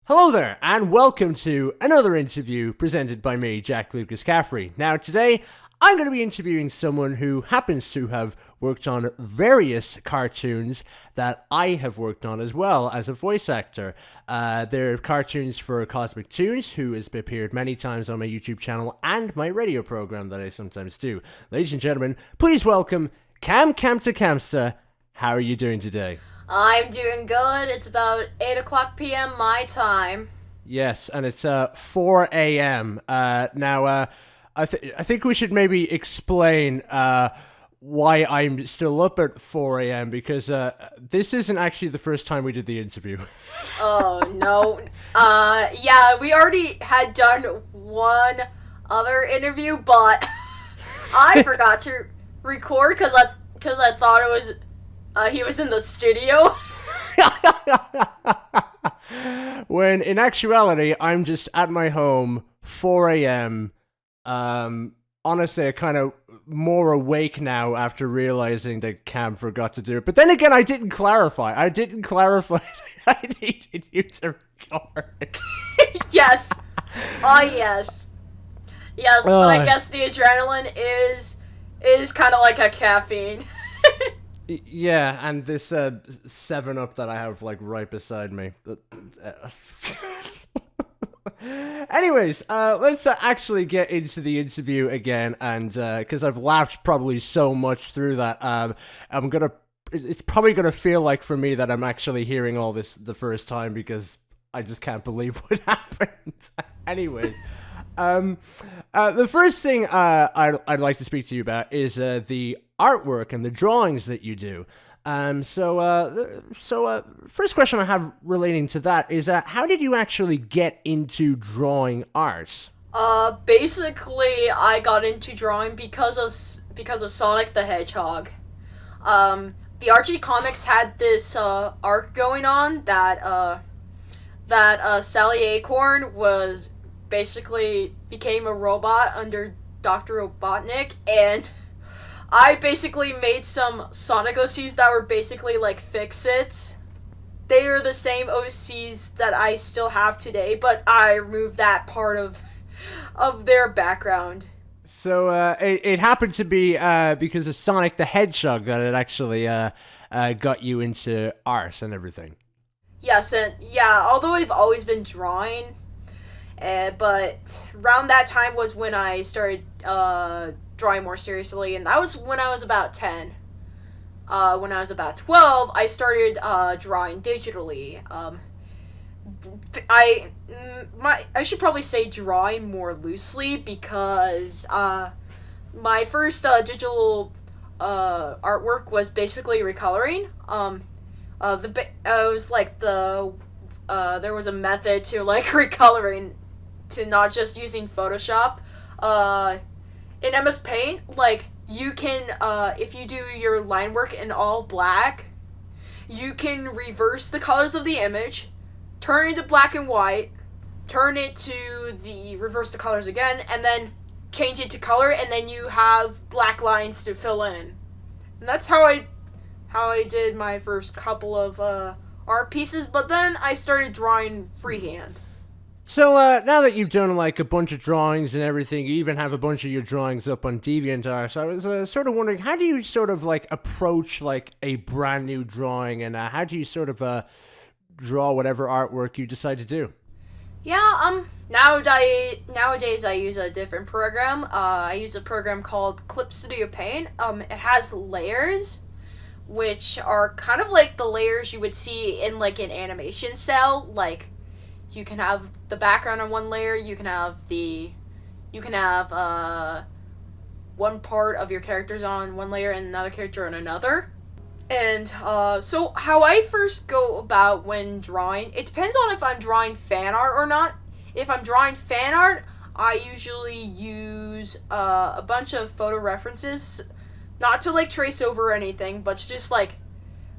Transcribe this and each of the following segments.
Hello there, and welcome to another interview presented by me, Jack Lucas Caffrey. Now, today, I'm going to be interviewing someone who happens to have worked on various cartoons that I have worked on as well as a voice actor. They're cartoons for CosmicToons, who has appeared many times on my YouTube channel and my radio program that I sometimes do. Ladies and gentlemen, please welcome CamCamtehCamsta. How are you doing today? I'm doing good. It's about 8 o'clock p.m. my time. Yes, and it's 4 a.m. Now, I think we should maybe explain why I'm still up at 4 a.m. because this isn't actually the first time we did the interview. Oh, no. Yeah, we already had done one other interview, but I forgot to record because I thought it was he was in the studio. When in actuality, I'm just at my home, 4 a.m. Honestly, I kind of more awake now after realizing that Cam forgot to do it. But then again, I didn't clarify. That I needed you to record. Yes. Oh, yes. Yes, but I guess the adrenaline is kind of like a caffeine. Yeah, and this 7-Up that I have like right beside me. Anyways, let's actually get into the interview again, and because I've laughed probably so much through that, it's probably gonna feel like for me that I'm actually hearing all this the first time because I just can't believe what happened. Anyways. The first thing I'd like to speak to you about is the artwork and the drawings that you do. First question I have relating to that is how did you actually get into drawing art? Basically, I got into drawing because of Sonic the Hedgehog. The Archie comics had this arc going on that Sally Acorn was basically became a robot under Dr. Robotnik, and I basically made some Sonic OCs that were basically like fix-its. They are the same OCs that I still have today, but I removed that part of their background. So it happened to be because of Sonic the Hedgehog that it actually got you into art and everything. Yes, and yeah, although I've always been drawing, but around that time was when I started drawing more seriously, and that was when I was about 10. When I was about 12, I started drawing digitally. I should probably say drawing more loosely because my first digital artwork was basically recoloring. It was like there was a method to like recoloring, to not just using Photoshop. In MS Paint, like, you can, if you do your line work in all black, you can reverse the colors of the image, turn it into black and white, turn it to reverse the colors again, and then change it to color, and then you have black lines to fill in. And that's how I did my first couple of art pieces, but then I started drawing freehand. So now that you've done like a bunch of drawings and everything, you even have a bunch of your drawings up on DeviantArt. So I was sort of wondering, how do you sort of like approach like a brand new drawing, and how do you sort of draw whatever artwork you decide to do? Yeah, nowadays I use a different program. I use a program called Clip Studio Paint. It has layers, which are kind of like the layers you would see in like an animation cell. Like, you can have the background on one layer, you can have one part of your characters on one layer and another character on another. And so how I first go about when drawing, it depends on if I'm drawing fan art or not. If I'm drawing fan art, I usually use a bunch of photo references, not to like trace over or anything, but just like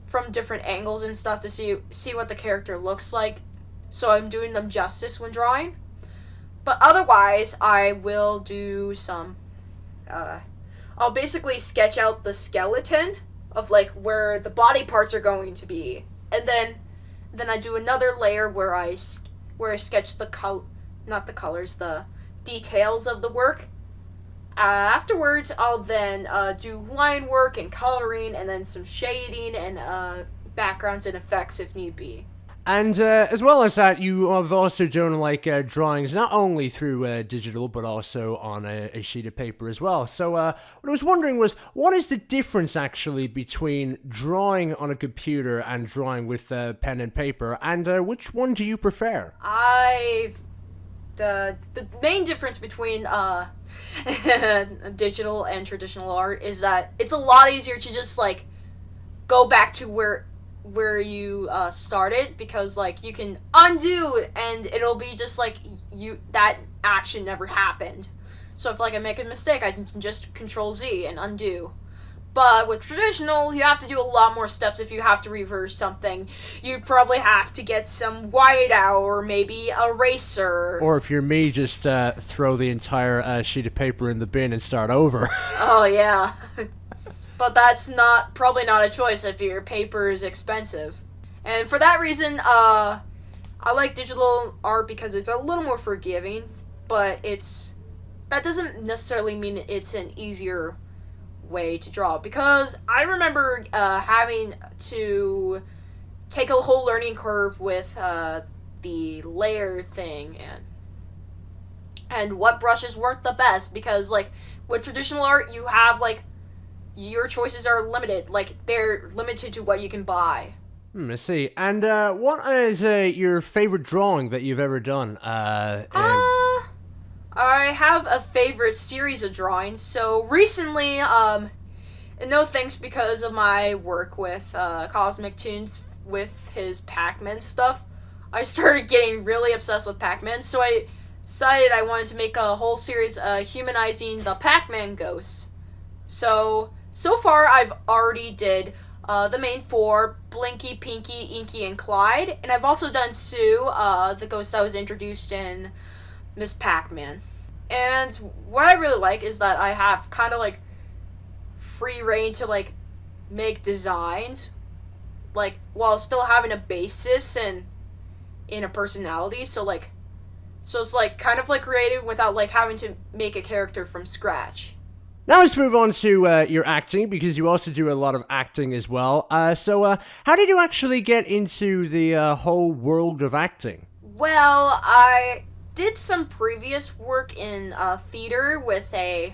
from different angles and stuff to see what the character looks like. So I'm doing them justice when drawing. But otherwise, I will do some, I'll basically sketch out the skeleton of like where the body parts are going to be. And then I do another layer where I where I sketch not the colors, the details of the work. Afterwards, I'll then do line work and coloring, and then some shading and backgrounds and effects if need be. And as well as that, you have also done like drawings not only through digital but also on a sheet of paper as well. So what I was wondering was, what is the difference actually between drawing on a computer and drawing with pen and paper, and which one do you prefer? The main difference between digital and traditional art is that it's a lot easier to just like go back to where you started, because like you can undo and it'll be just like that action never happened. So if like I make a mistake, I can just Control Z and undo. But with traditional, you have to do a lot more steps. If you have to reverse something, you'd probably have to get some whiteout or maybe a eraser. Or if you're me, just throw the entire sheet of paper in the bin and start over. Oh yeah. But that's probably not a choice if your paper is expensive. And for that reason, I like digital art because it's a little more forgiving, but that doesn't necessarily mean it's an easier way to draw. Because I remember having to take a whole learning curve with the layer thing and what brushes work the best, because like with traditional art, you have like your choices are limited. Like, they're limited to what you can buy. I see. And what is your favorite drawing that you've ever done? I have a favorite series of drawings. So recently, and no thanks because of my work with CosmicToons with his Pac-Man stuff, I started getting really obsessed with Pac-Man. So I decided I wanted to make a whole series humanizing the Pac-Man ghosts. So far, I've already did the main four: Blinky, Pinky, Inky, and Clyde. And I've also done Sue, the ghost that was introduced in Miss Pac-Man. And what I really like is that I have kind of like free reign to like make designs, like while still having a basis and in a personality. So it's like kind of like creative without like having to make a character from scratch. Now let's move on to your acting, because you also do a lot of acting as well. So how did you actually get into the whole world of acting? Well, I did some previous work in theater with in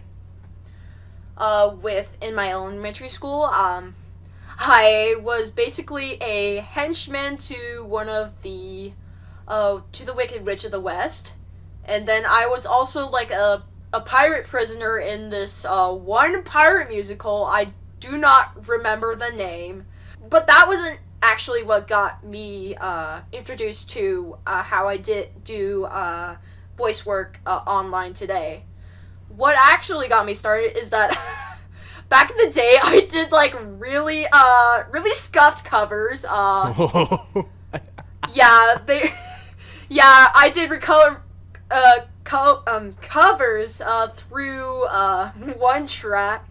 my elementary school. I was basically a henchman to one of the to the Wicked Witch of the West, and then I was also like a pirate prisoner in this one pirate musical. I do not remember the name, but that wasn't actually what got me introduced to how I do voice work online today. What actually got me started is that back in the day, I did like really scuffed covers. I did covers through one track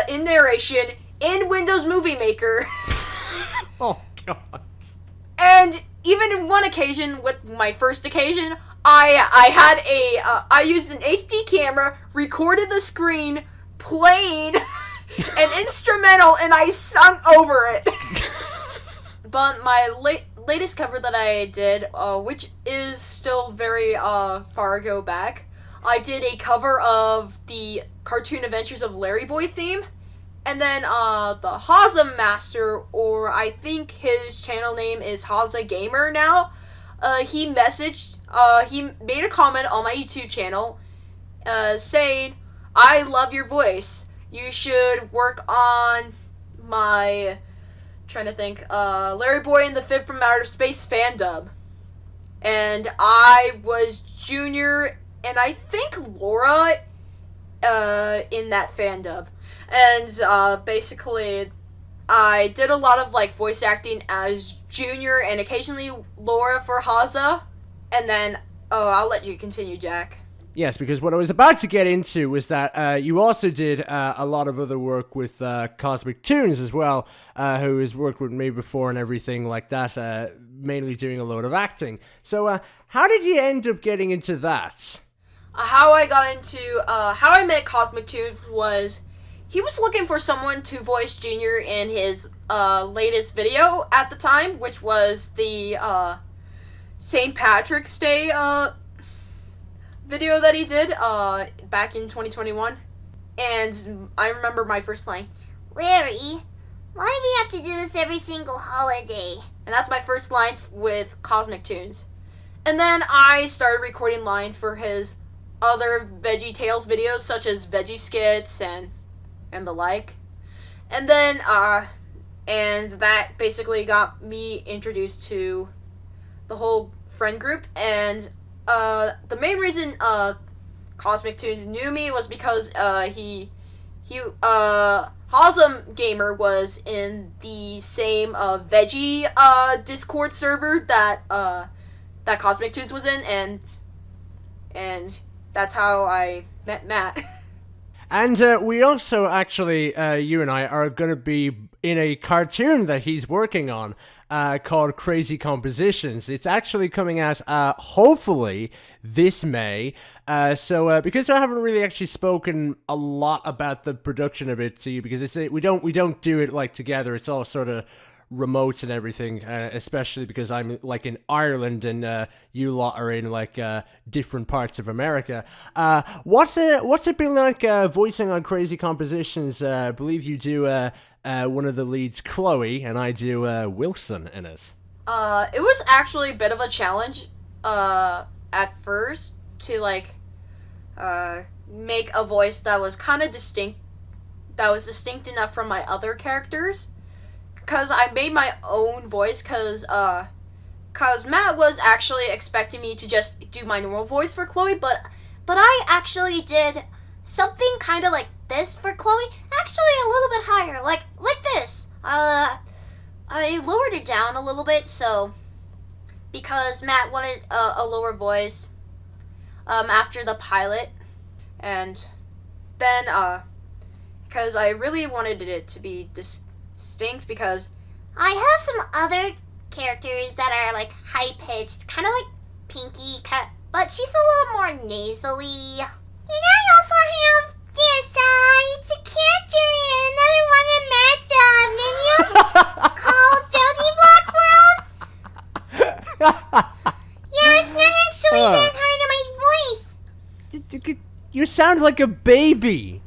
in narration in Windows Movie Maker. Oh God! And even in one occasion, with my first occasion, I used an HD camera, recorded the screen playing an instrumental, and I sung over it. But my latest cover that I did, which is still very far ago back, I did a cover of the Cartoon Adventures of Larry Boy theme, and then the Haza Master, or I think his channel name is Haza Gamer now, he made a comment on my YouTube channel saying, "I love your voice. You should work on my..." Trying to think, Larry Boy and the Fib from Outer Space fan dub. And I was Junior, and I think Laura, in that fan dub. And, basically, I did a lot of, like, voice acting as Junior, and occasionally Laura for Haza. And then, I'll let you continue, Jack. Yes, because what I was about to get into was that you also did a lot of other work with CosmicToons as well, who has worked with me before and everything like that, mainly doing a load of acting. So how did you end up getting into that? How I got into how I met CosmicToons was he was looking for someone to voice Junior in his latest video at the time, which was the St. Patrick's Day video that he did back in 2021. And I remember my first line, Larry, why do we have to do this every single holiday? and that's my first line with CosmicToons. And then I started recording lines for his other Veggie Tales videos, such as Veggie Skits and the like. And then and that basically got me introduced to the whole friend group. And the main reason CosmicToons knew me was because Hawesome Gamer was in the same Veggie Discord server that CosmicToons was in, and that's how I met Matt. And we also actually, you and I, are going to be in a cartoon that he's working on called Crazy Compositions. It's actually coming out, hopefully, this May. So because I haven't really actually spoken a lot about the production of it to you, because we don't do it like together. It's all sort of remote and everything, especially because I'm like in Ireland and you lot are in like different parts of America. What's it been like voicing on Crazy Compositions? I believe you do one of the leads, Chloe, and I do Wilson in it. It was actually a bit of a challenge at first to like make a voice that was kind of distinct enough from my other characters. Because I made my own voice, because Matt was actually expecting me to just do my normal voice for Chloe, but I actually did something kind of like this for Chloe. Actually, a little bit higher, like this. I lowered it down a little bit, so because Matt wanted a lower voice after the pilot, and then because I really wanted it to be distinct, because I have some other characters that are like high pitched, kind of like Pinky, but she's a little more nasally. And I also have this, it's a character in another one of Matt's menus called Belly Block World. Yeah, it's not actually that hard of my voice. You sound like a baby.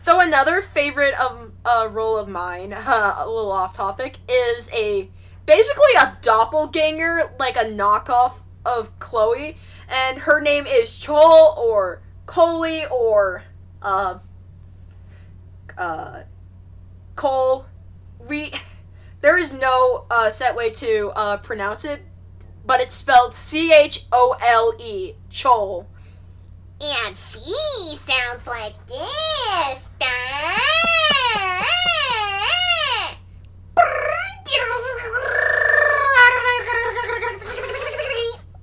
though another favorite role of mine, a little off topic, is basically a doppelganger, like a knockoff of Chloe, and her name is Chol or Coley or Cole. There is no set way to pronounce it, but it's spelled Chole, Chol. And she sounds like this.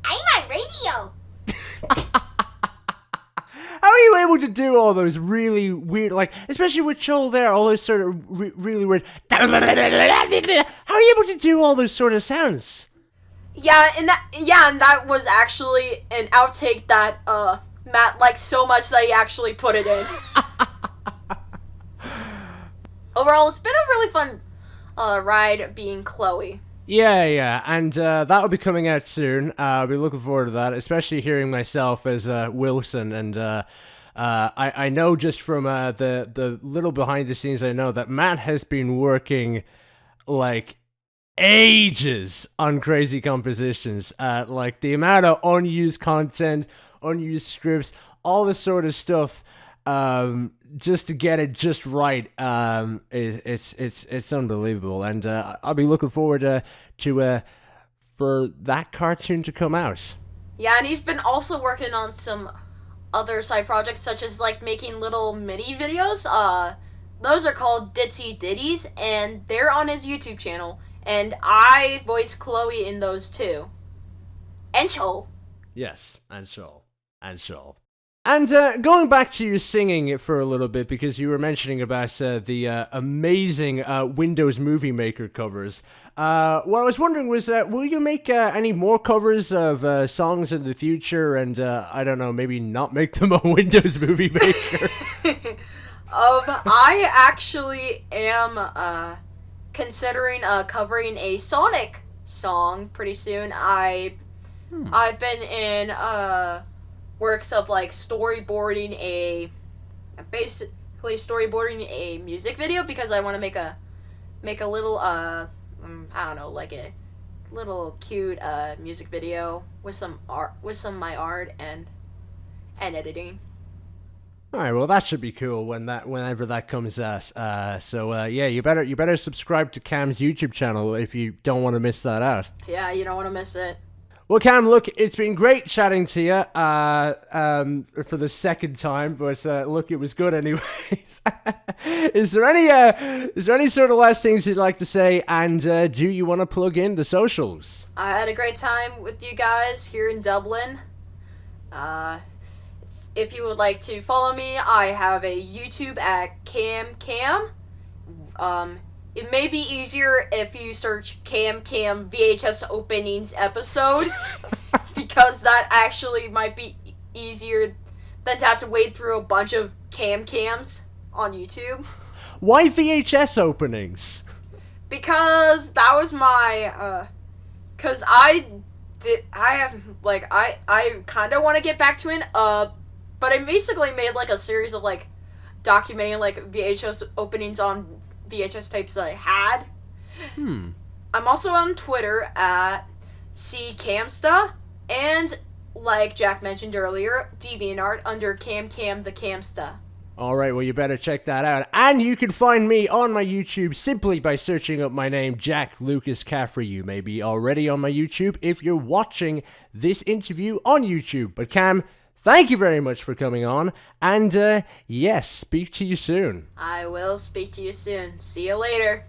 I'm on radio. How are you able to do all those really weird, like, especially with Joel there, all those sort of really weird, how are you able to do all those sort of sounds? And that was actually an outtake that Matt liked so much that he actually put it in. Overall, it's been a really fun ride being Chloe. Yeah, and that'll be coming out soon. I'll be looking forward to that, especially hearing myself as Wilson. And I know just from the little behind the scenes, I know that Matt has been working like ages on Crazy Compositions. Like the amount of unused content, unused scripts, all this sort of stuff, just to get it just right, it's unbelievable, and I'll be looking forward to for that cartoon to come out. Yeah, and he's been also working on some other side projects, such as like making little mini videos. Those are called Ditsy Ditties, and they're on his YouTube channel. And I voice Chloe in those too, and Chol. Yes, and so. And going back to you singing for a little bit, because you were mentioning about the amazing Windows Movie Maker covers. What I was wondering was, will you make any more covers of songs in the future? And I don't know, maybe not make them on Windows Movie Maker. I actually am considering covering a Sonic song pretty soon. I've been in works of like storyboarding a music video, because I want to make a little I don't know, like a little cute music video with some art, with some of my art and editing. All right, well that should be cool whenever that comes out. So yeah, you better subscribe to Cam's YouTube channel if you don't want to miss that out. Yeah, you don't want to miss it. Well, Cam, look, it's been great chatting to you for the second time, but look, it was good anyways. Is there any sort of last things you'd like to say, and do you want to plug in the socials? I had a great time with you guys here in Dublin. If you would like to follow me, I have a YouTube at CamCam. It may be easier if you search CamCam VHS openings episode, because that actually might be easier than to have to wade through a bunch of CamCams on YouTube. Why VHS openings? Because that was my, I kind of want to get back to it, but I basically made, like, a series of, like, documenting, like, VHS openings on VHS tapes that I had. I'm also on Twitter at CamCamtehCamsta, and, like Jack mentioned earlier, DeviantArt under CamCamtehCamsta. Alright, well you better check that out. And you can find me on my YouTube simply by searching up my name, Jack Lucas Caffrey. You may be already on my YouTube if you're watching this interview on YouTube. But Cam, thank you very much for coming on, and yes, speak to you soon. I will speak to you soon. See you later.